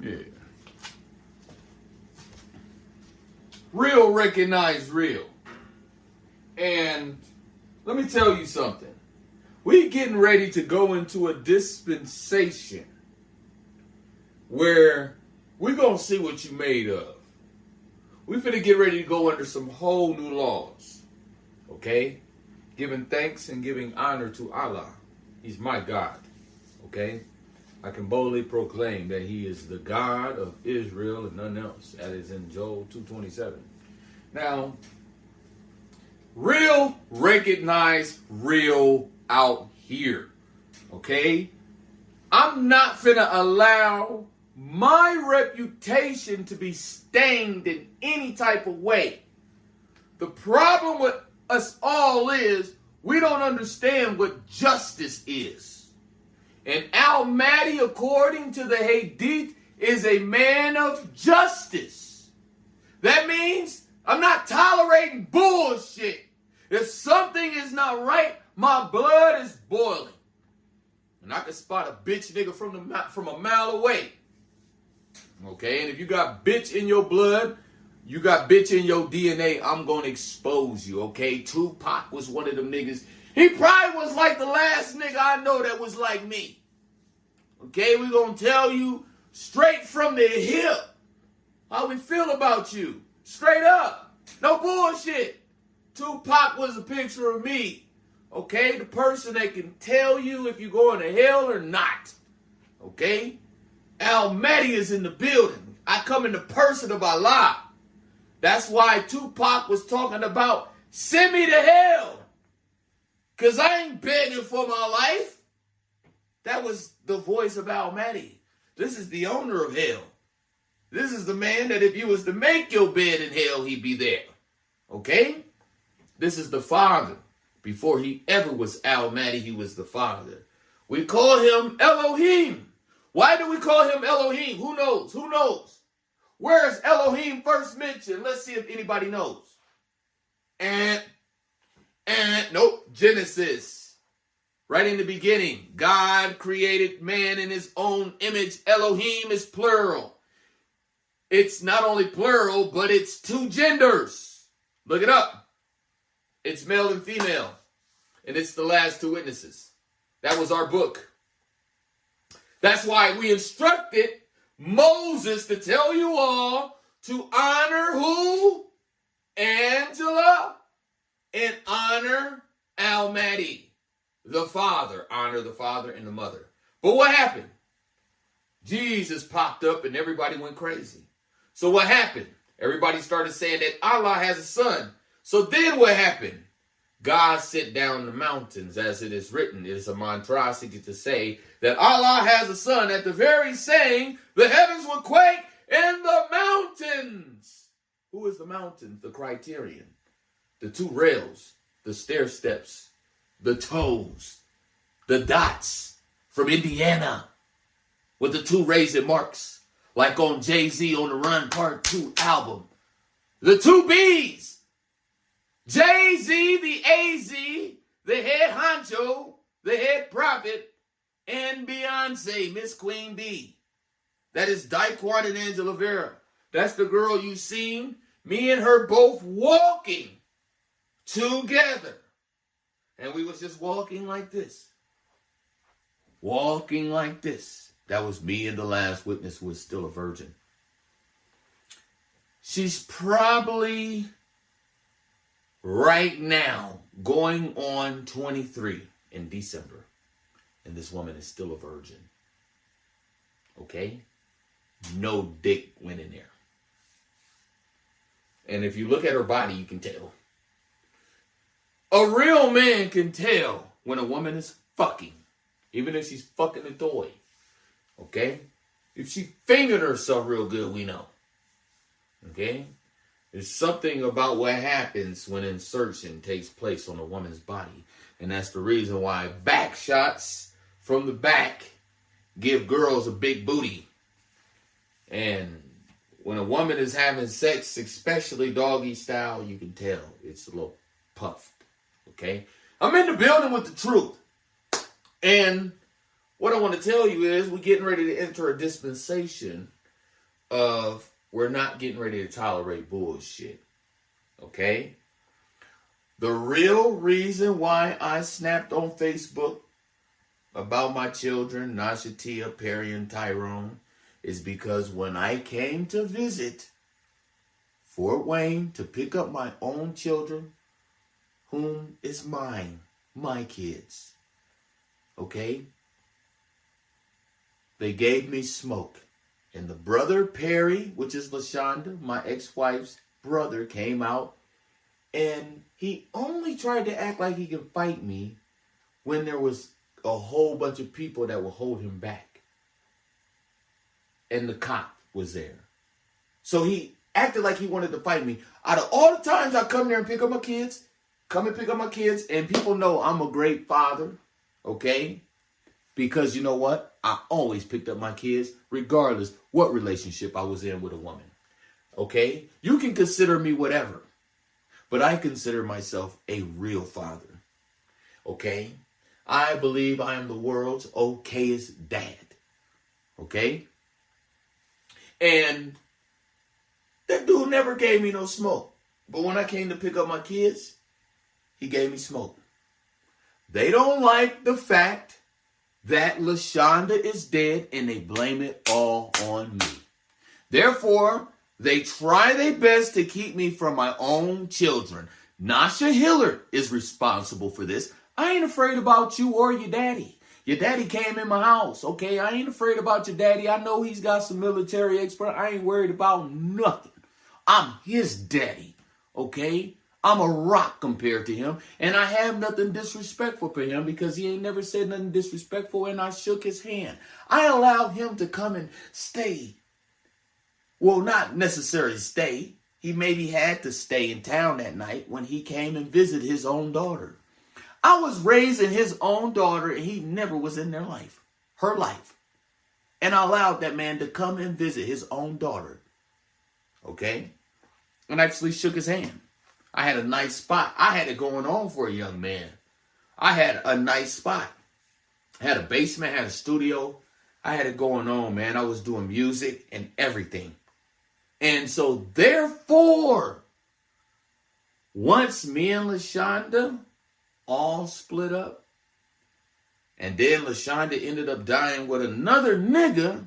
Yeah. Real recognize real. And let me tell you something. We getting ready to go into a dispensation where we're going to see what you made of. We finna get ready to go under some whole new laws. Okay? Giving thanks and giving honor to Allah. He's my God. Okay? I can boldly proclaim that he is the God of Israel and none else. That is in Joel 2:27. Now, real recognize real out here. Okay? I'm not finna allow my reputation to be stained in any type of way. The problem with us all is we don't understand what justice is. And Mahdi, according to the Hadith, is a man of justice. That means I'm not tolerating bullshit. If something is not right, my blood is boiling. And I can spot a bitch nigga from a mile away. Okay, and if you got bitch in your blood, you got bitch in your DNA, I'm going to expose you, okay? Tupac was one of them niggas. He probably was like the last nigga I know that was like me. Okay, we're going to tell you straight from the hip how we feel about you. Straight up. No bullshit. Tupac was a picture of me. Okay, the person that can tell you if you're going to hell or not. Okay? Mahdi is in the building. I come in the person of Allah. That's why Tupac was talking about, send me to hell. Because I ain't begging for my life. That was the voice of Mahdi. This is the owner of hell. This is the man that if you was to make your bed in hell, he'd be there. Okay? This is the Father. Before he ever was Mahdi, he was the Father. We call him Elohim. Why do we call him Elohim? Who knows? Who knows? Where is Elohim first mentioned? Let's see if anybody knows. Nope. Genesis. Right in the beginning. God created man in his own image. Elohim is plural. It's not only plural, but it's two genders. Look it up. It's male and female. And it's the last two witnesses. That was our book. That's why we instructed Moses to tell you all to honor who? Angela. And honor Mahdi, the Father. Honor the Father and the Mother. But what happened? Jesus popped up and everybody went crazy. So what happened? Everybody started saying that Allah has a son. So then what happened? God sent down the mountains, as it is written. It is a monstrosity to say that Allah has a son. At the very saying, the heavens will quake and the mountains. Who is the mountains? The criterion. The two rails, the stair steps, the toes, the dots from Indiana with the two raisin marks, like on Jay-Z on the Run Part 2 album. The two B's. Jay-Z, the AZ, the head honcho, the head prophet, and Beyonce, Miss Queen B. That is Daquan and Angela Vera. That's the girl you seen. Me and her both walking together. And we was just walking like this. Walking like this. That was me and the last witness who was still a virgin. She's probably right now going on 23 in December. And this woman is still a virgin. Okay? No dick went in there. And if you look at her body, you can tell. A real man can tell when a woman is fucking. Even if she's fucking a toy. Okay? If she fingered herself real good, we know. Okay? There's something about what happens when insertion takes place on a woman's body. And that's the reason why back shots from the back give girls a big booty. And when a woman is having sex, especially doggy style, you can tell it's a little puffed. Okay? I'm in the building with the truth. And what I want to tell you is we're getting ready to enter a dispensation of we're not getting ready to tolerate bullshit. Okay? The real reason why I snapped on Facebook about my children, Nasha, Tia, Perry, and Tyrone, is because when I came to visit Fort Wayne to pick up my own children, whom is mine, my kids, okay? They gave me smoke. And the brother Perry, which is LaShonda, my ex-wife's brother, came out. And he only tried to act like he could fight me when there was a whole bunch of people that would hold him back. And the cop was there. So he acted like he wanted to fight me. Out of all the times I come there and pick up my kids, and people know I'm a great father, okay? Because you know what? I always picked up my kids regardless what relationship I was in with a woman, okay? You can consider me whatever, but I consider myself a real father, okay? I believe I am the world's okayest dad, okay? And that dude never gave me no smoke. But when I came to pick up my kids, he gave me smoke. They don't like the fact that LaShonda is dead and they blame it all on me. Therefore, they try their best to keep me from my own children. Nasha Hillard is responsible for this. I ain't afraid about you or your daddy. Your daddy came in my house, okay? I ain't afraid about your daddy. I know he's got some military expert. I ain't worried about nothing. I'm his daddy, okay? I'm a rock compared to him, and I have nothing disrespectful for him because he ain't never said nothing disrespectful, and I shook his hand. I allowed him to come and stay. Well, not necessarily stay. He maybe had to stay in town that night when he came and visited his own daughter. I was raising his own daughter, and he never was in their life, her life. And I allowed that man to come and visit his own daughter, okay? And actually shook his hand. I had a nice spot. I had it going on for a young man. I had a nice spot. I had a basement, had a studio. I had it going on, man. I was doing music and everything. And so, therefore, once me and LaShonda all split up, and then LaShonda ended up dying with another nigga,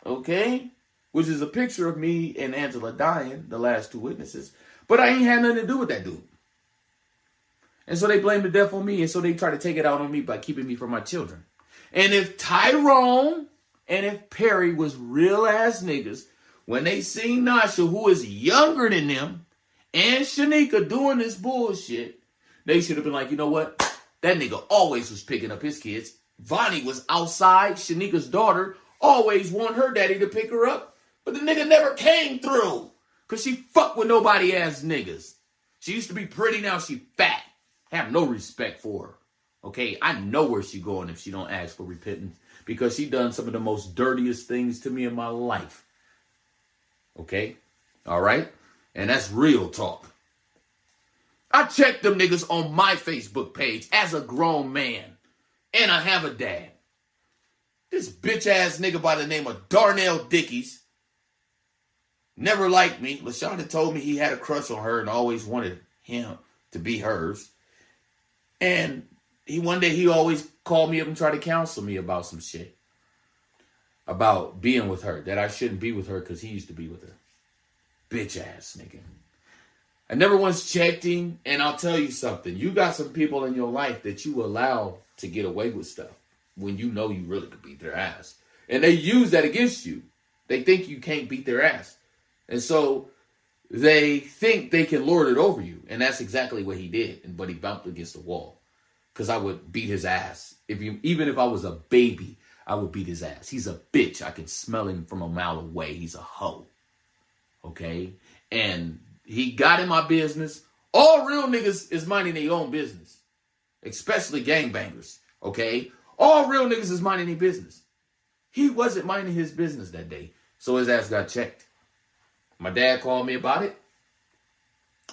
okay, which is a picture of me and Angela dying, the last two witnesses, but I ain't had nothing to do with that dude. And so they blame the death on me, and so they try to take it out on me by keeping me from my children. And if Tyrone and if Perry was real ass niggas, when they seen Nasha, who is younger than them, and Shanika doing this bullshit, they should have been like, you know what? That nigga always was picking up his kids. Vonnie was outside. Shanika's daughter always wanted her daddy to pick her up. But the nigga never came through. Because she fucked with nobody ass niggas. She used to be pretty, now she fat. Have no respect for her. Okay? I know where she going if she don't ask for repentance. Because she done some of the most dirtiest things to me in my life. Okay? Alright? And that's real talk. I checked them niggas on my Facebook page as a grown man. And I have a dad. This bitch ass nigga by the name of Darnell Dickies never liked me. LaShonda told me he had a crush on her and always wanted him to be hers. And one day he always called me up and tried to counsel me about some shit. About being with her. That I shouldn't be with her because he used to be with her. Bitch ass nigga. I never once checked him, and I'll tell you something. You got some people in your life that you allow to get away with stuff when you know you really could beat their ass. And they use that against you. They think you can't beat their ass. And so they think they can lord it over you. And that's exactly what he did. But he bumped against the wall. Because I would beat his ass. Even if I was a baby, I would beat his ass. He's a bitch. I can smell him from a mile away. He's a hoe. Okay? And he got in my business. All real niggas is minding their own business. Especially gangbangers. Okay? All real niggas is minding their business. He wasn't minding his business that day. So his ass got checked. My dad called me about it.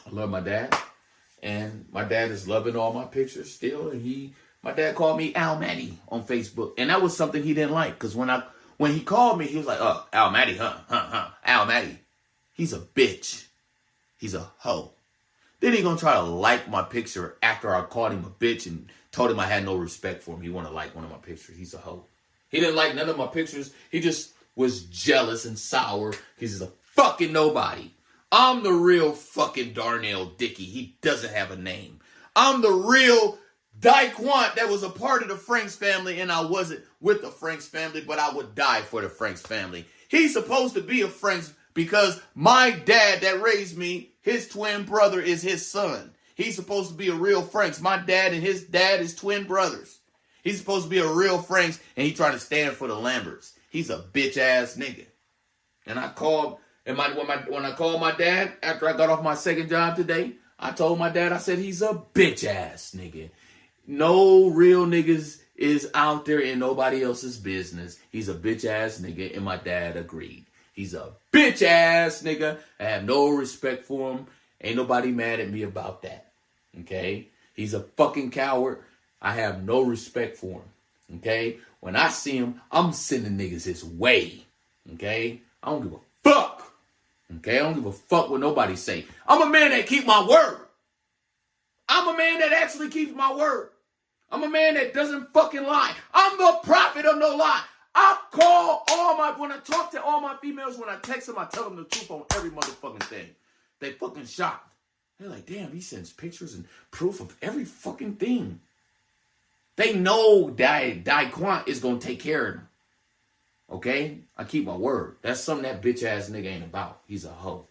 I love my dad. And my dad is loving all my pictures still. And my dad called me Al Mahdi on Facebook. And that was something he didn't like. Because when he called me, he was like, oh, Al Mahdi, Al Mahdi. He's a bitch. He's a hoe. Then he gonna try to like my picture after I called him a bitch and told him I had no respect for him. He want to like one of my pictures. He's a hoe. He didn't like none of my pictures. He just was jealous and sour because he's a fucking nobody. I'm the real fucking Darnell Dickey. He doesn't have a name. I'm the real Daquant that was a part of the Franks family, and I wasn't with the Franks family, but I would die for the Franks family. He's supposed to be a Franks because my dad that raised me, his twin brother is his son. He's supposed to be a real Franks. My dad and his dad is twin brothers. He's supposed to be a real Franks, and he trying to stand for the Lamberts. He's a bitch ass nigga. And I called, and when I called my dad after I got off my second job today, I told my dad, I said, he's a bitch ass nigga. No real niggas is out there in nobody else's business. He's a bitch ass nigga, and my dad agreed. He's a bitch ass nigga. I have no respect for him. Ain't nobody mad at me about that. Okay? He's a fucking coward. I have no respect for him. Okay? When I see him, I'm sending niggas his way. Okay? I don't give a fuck. Okay? I don't give a fuck what nobody say. I'm a man that keep my word. I'm a man that actually keeps my word. I'm a man that doesn't fucking lie. I'm the prophet of no lie. When I talk to all my females, when I text them, I tell them the truth on every motherfucking thing. They fucking shocked. They're like, damn, he sends pictures and proof of every fucking thing. They know Daquant is going to take care of them. Okay? I keep my word. That's something that bitch ass nigga ain't about. He's a hoe.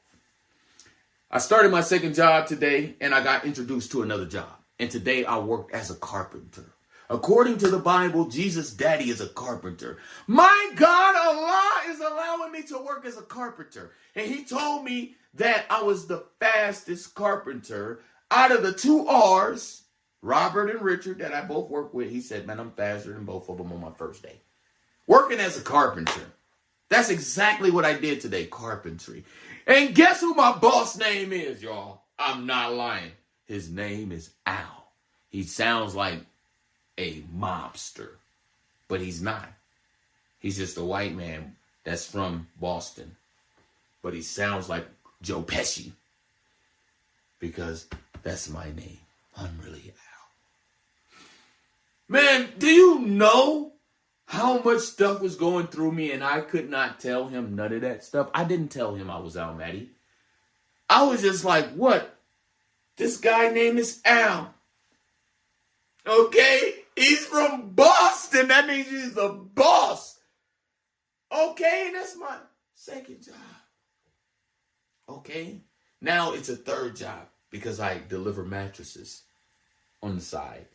I started my second job today, and I got introduced to another job. And today I worked as a carpenter. According to the Bible, Jesus' daddy is a carpenter. My God, Allah is allowing me to work as a carpenter. And he told me that I was the fastest carpenter out of the two R's, Robert and Richard, that I both work with. He said, man, I'm faster than both of them on my first day. Working as a carpenter. That's exactly what I did today, carpentry. And guess who my boss name is, y'all? I'm not lying. His name is Al. He sounds like a mobster, but he's not. He's just a white man that's from Boston, but he sounds like Joe Pesci because that's my name. I'm really Al. Man, do you know how much stuff was going through me and I could not tell him none of that stuff? I didn't tell him I was Al Mahdi. I was just like, what? This guy name is Al. Okay? He's from Boston. That means he's the boss. Okay? And that's my second job. Okay? Now it's a third job because I deliver mattresses on the side.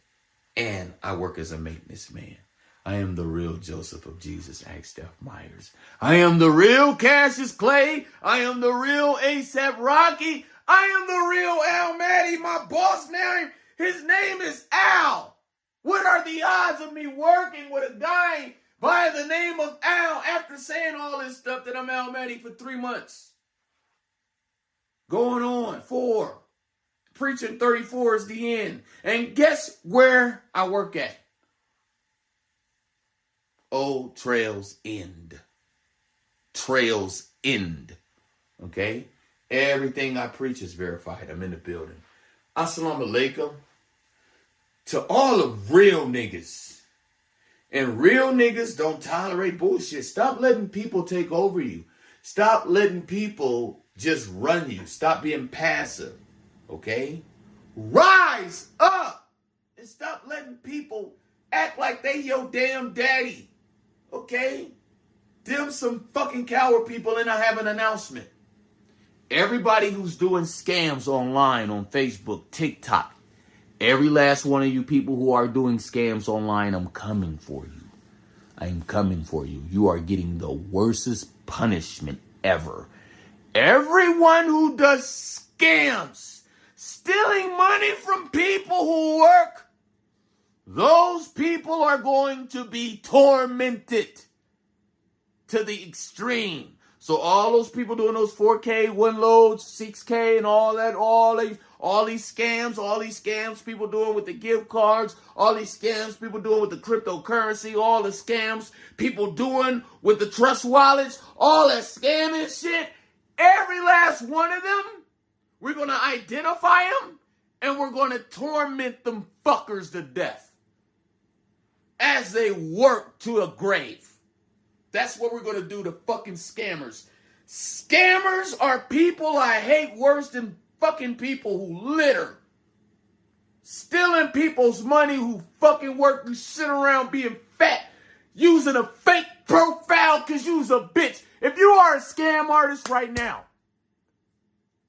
And I work as a maintenance man. I am the real Joseph of Jesus, asked Steph Myers. I am the real Cassius Clay. I am the real A$AP Rocky. I am the real Al Mahdi. My boss name, his name is Al. What are the odds of me working with a guy by the name of Al after saying all this stuff that I'm Al Mahdi for 3 months? Going on 4. Preaching 34 is the end. And guess where I work at? Old Trails End. Trails End. Okay? Everything I preach is verified. I'm in the building. Assalamu alaikum. To all of real niggas. And real niggas don't tolerate bullshit. Stop letting people take over you. Stop letting people just run you. Stop being passive. Okay? Rise up and stop letting people act like they your damn daddy. Okay? Them some fucking coward people, and I have an announcement. Everybody who's doing scams online on Facebook, TikTok, every last one of you people who are doing scams online, I'm coming for you. I am coming for you. You are getting the worstest punishment ever. Everyone who does scams, stealing money from people who work, those people are going to be tormented to the extreme. So all those people doing those 4K, one loads, 6K, and all that, all these scams people doing with the gift cards, all these scams people doing with the cryptocurrency, all the scams people doing with the trust wallets, all that scamming shit, every last one of them, we're going to identify them, and we're going to torment them fuckers to death as they work to a grave. That's what we're going to do to fucking scammers. Scammers are people I hate worse than fucking people who litter. Stealing people's money, who fucking work, who sit around being fat, using a fake profile because you's a bitch. If you are a scam artist right now,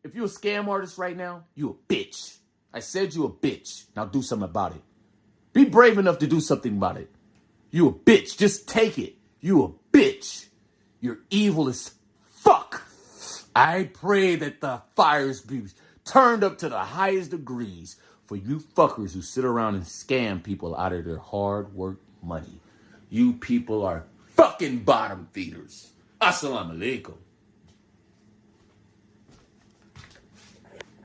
you a bitch. I said you a bitch. Now do something about it. Be brave enough to do something about it. You a bitch. Just take it. You a bitch. You're evil as fuck. I pray that the fires be turned up to the highest degrees for you fuckers who sit around and scam people out of their hard work money. You people are fucking bottom feeders. Assalamu alaikum.